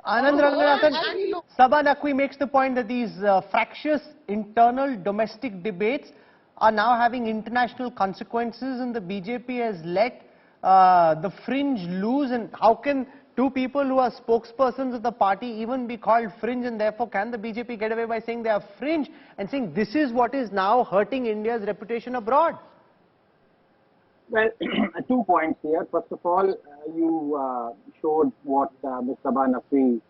Anand Ranganathan, Sabha Naqvi makes the point that these fractious internal domestic debates are now having international consequences, and the BJP has let the fringe loose. And how can two people who are spokespersons of the party even be called fringe, and therefore can the BJP get away by saying they are fringe and saying this is what is now hurting India's reputation abroad? Well, 2 points here. First of all, you showed what Ms. Sabha Naqvi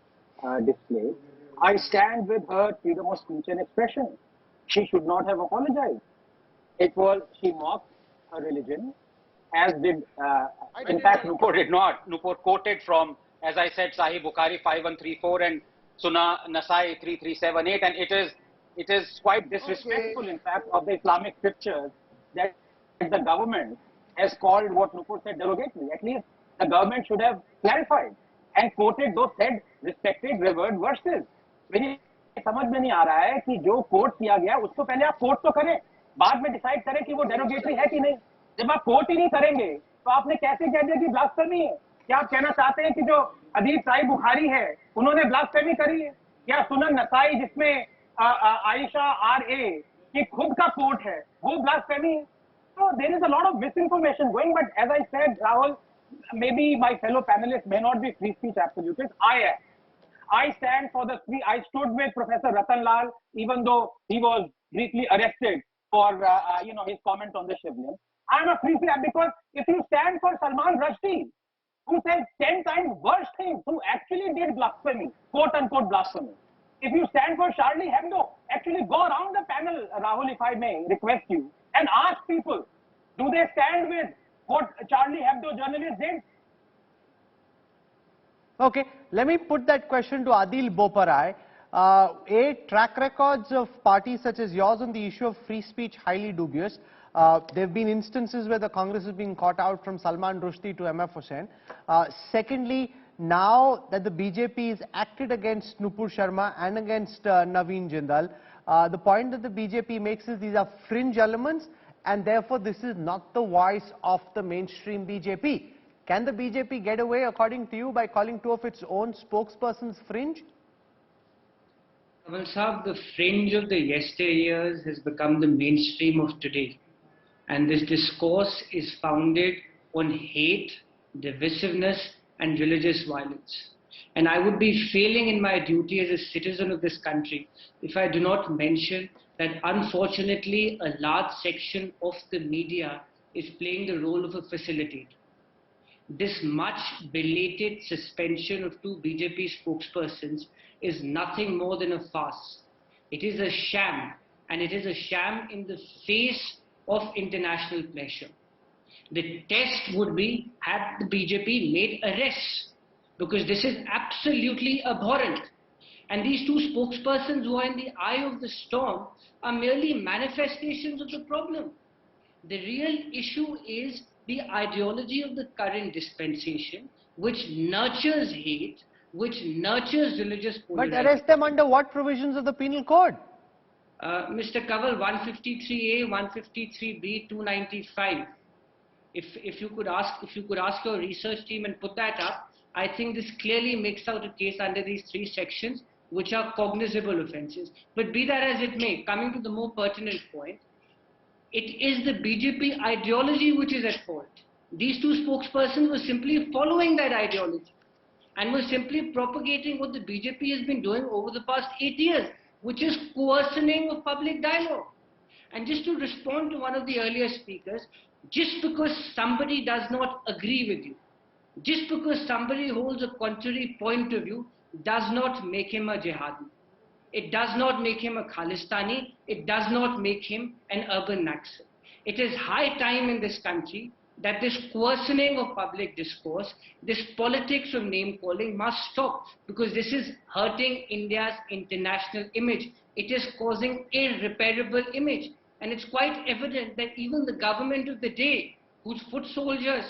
displayed. I stand with her freedom of speech and expression. She should not have apologized. She mocked a religion, as did, in fact, Nupur did not. Nupur quoted from, as I said, Sahih Bukhari 5134 and Sunnah Nasai 3378, and it is quite disrespectful, in fact, of the Islamic scriptures that the government has called what Nupur said derogatory. At least the government should have clarified and quoted those said respected revered verses. मेरी समझ में नहीं आ रहा है कि जो coat किया गया उसको पहले आप कोट तो करें, बाद में डिसाइड करें कि वो डेरोगेटरी है कि नहीं. जब आप कोट ही नहीं करेंगे तो आपने कैसे कह दिया कि ब्लास्फेमी है? क्या आप कहना चाहते हैं कि जो हदीस साहिह बुखारी है उन्होंने ब्लास्फेमी करी है? क्या सुनन नसाई जिसमें आयशा RA की खुद का कोट है वो ब्लास्फेमी है? So there is a lot of misinformation going, but as I said, Rahul, maybe my fellow panelists may not be free speech absolutists. I am. I stand for the free. I stood with Professor Ratan Lal, even though he was briefly arrested for his comment on the Shivling. I am a free speech because if you stand for Salman Rushdie, who said 10 times worse things, who actually did blasphemy, quote unquote blasphemy. If you stand for Charlie Hebdo, actually go around the panel, Rahul, if I may request you, and ask people, do they stand with what Charlie Hebdo journalists did? Okay, let me put that question to Aadil Boparai. Track records of parties such as yours on the issue of free speech highly dubious. There have been instances where the Congress has been caught out, from Salman Rushdie to MF Hussain. Secondly, now that the BJP has acted against Nupur Sharma and against Naveen Jindal, the point that the BJP makes is these are fringe elements, and therefore this is not the voice of the mainstream BJP. Can the BJP get away, according to you, by calling two of its own spokespersons fringe? Well, Saab, the fringe of the yesteryears has become the mainstream of today. And this discourse is founded on hate, divisiveness, and religious violence. And I would be failing in my duty as a citizen of this country if I do not mention that unfortunately a large section of the media is playing the role of a facilitator. This much belated suspension of two BJP spokespersons is nothing more than a farce. It is a sham, and it is a sham in the face of international pressure. The test would be, had the BJP made arrests, because this is absolutely abhorrent. And these two spokespersons who are in the eye of the storm are merely manifestations of the problem. The real issue is the ideology of the current dispensation, which nurtures hate, which nurtures religious polarization. But arrest them under what provisions of the penal code? Mr. Kaval, 153A, 153B, 295. If you could ask your research team and put that up, I think this clearly makes out a case under these three sections, which are cognizable offences. But be that as it may, coming to the more pertinent point, it is the BJP ideology which is at fault. These two spokespersons were simply following that ideology and were simply propagating what the BJP has been doing over the past 8 years, which is coercioning of public dialogue. And just to respond to one of the earlier speakers, just because somebody does not agree with you, just because somebody holds a contrary point of view, does not make him a jihadi. It does not make him a Khalistani. It does not make him an urban Naxal. It is high time in this country that this coercioning of public discourse, this politics of name calling must stop, because this is hurting India's international image. It is causing irreparable image. And it's quite evident that even the government of the day, whose foot soldiers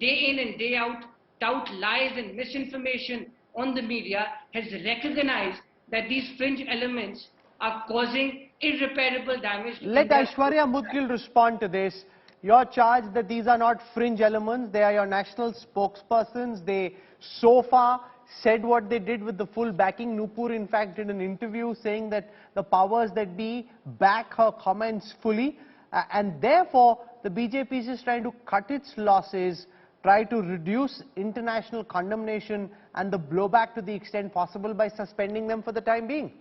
day in and day out tout lies and misinformation on the media, has recognized that these fringe elements are causing irreparable damage. Let Aishwarya Mudgil respond to this. Your charge that these are not fringe elements, they are your national spokespersons. They so far said what they did with the full backing. Nupur, in fact, did an interview saying that the powers that be back her comments fully, and therefore the BJP is just trying to cut its losses, try to reduce international condemnation and the blowback to the extent possible by suspending them for the time being.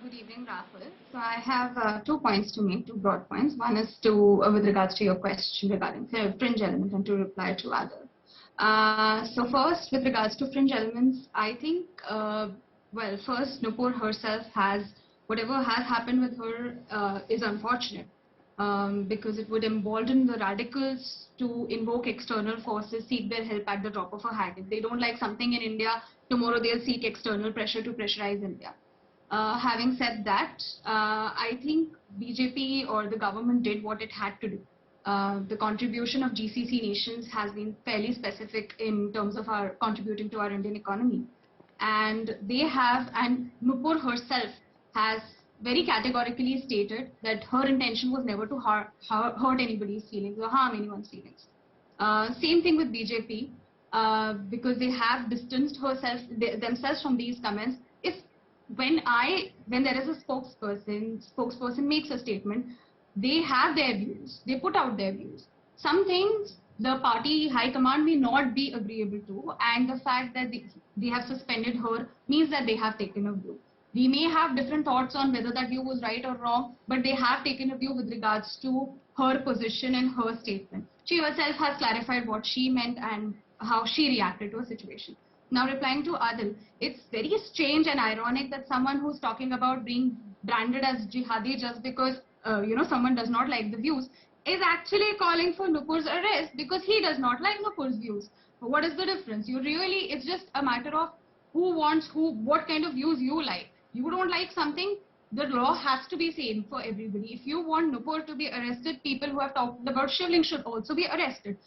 Good evening, Rahul. So I have 2 points to make, 2 broad points. One is to, with regards to your question regarding fringe element, and to reply to Aadil. So first, with regards to fringe elements, I think, well, first, Nupur herself has, whatever has happened with her is unfortunate. Because it would embolden the radicals to invoke external forces, seek their help at the drop of a hat. If they don't like something in India, tomorrow they'll seek external pressure to pressurize India. Having said that, I think BJP or the government did what it had to do. The contribution of GCC nations has been fairly specific in terms of our contributing to our Indian economy. And they have, and Nupur herself has very categorically stated that her intention was never to hurt anybody's feelings or harm anyone's feelings. Same thing with BJP, because they have distanced themselves from these comments. If when there is a spokesperson makes a statement, they have their views, they put out their views. Some things the party high command may not be agreeable to, and the fact that they have suspended her means that they have taken a view. We may have different thoughts on whether that view was right or wrong, but they have taken a view with regards to her position and her statement. She herself has clarified what she meant and how she reacted to a situation. Now, replying to Aadil, it's very strange and ironic that someone who's talking about being branded as jihadi just because someone does not like the views is actually calling for Nupur's arrest because he does not like Nupur's views. What is the difference? It's just a matter of what kind of views you like. You don't like something, the law has to be same for everybody. If you want Nupur to be arrested, people who have talked about shivling should also be arrested.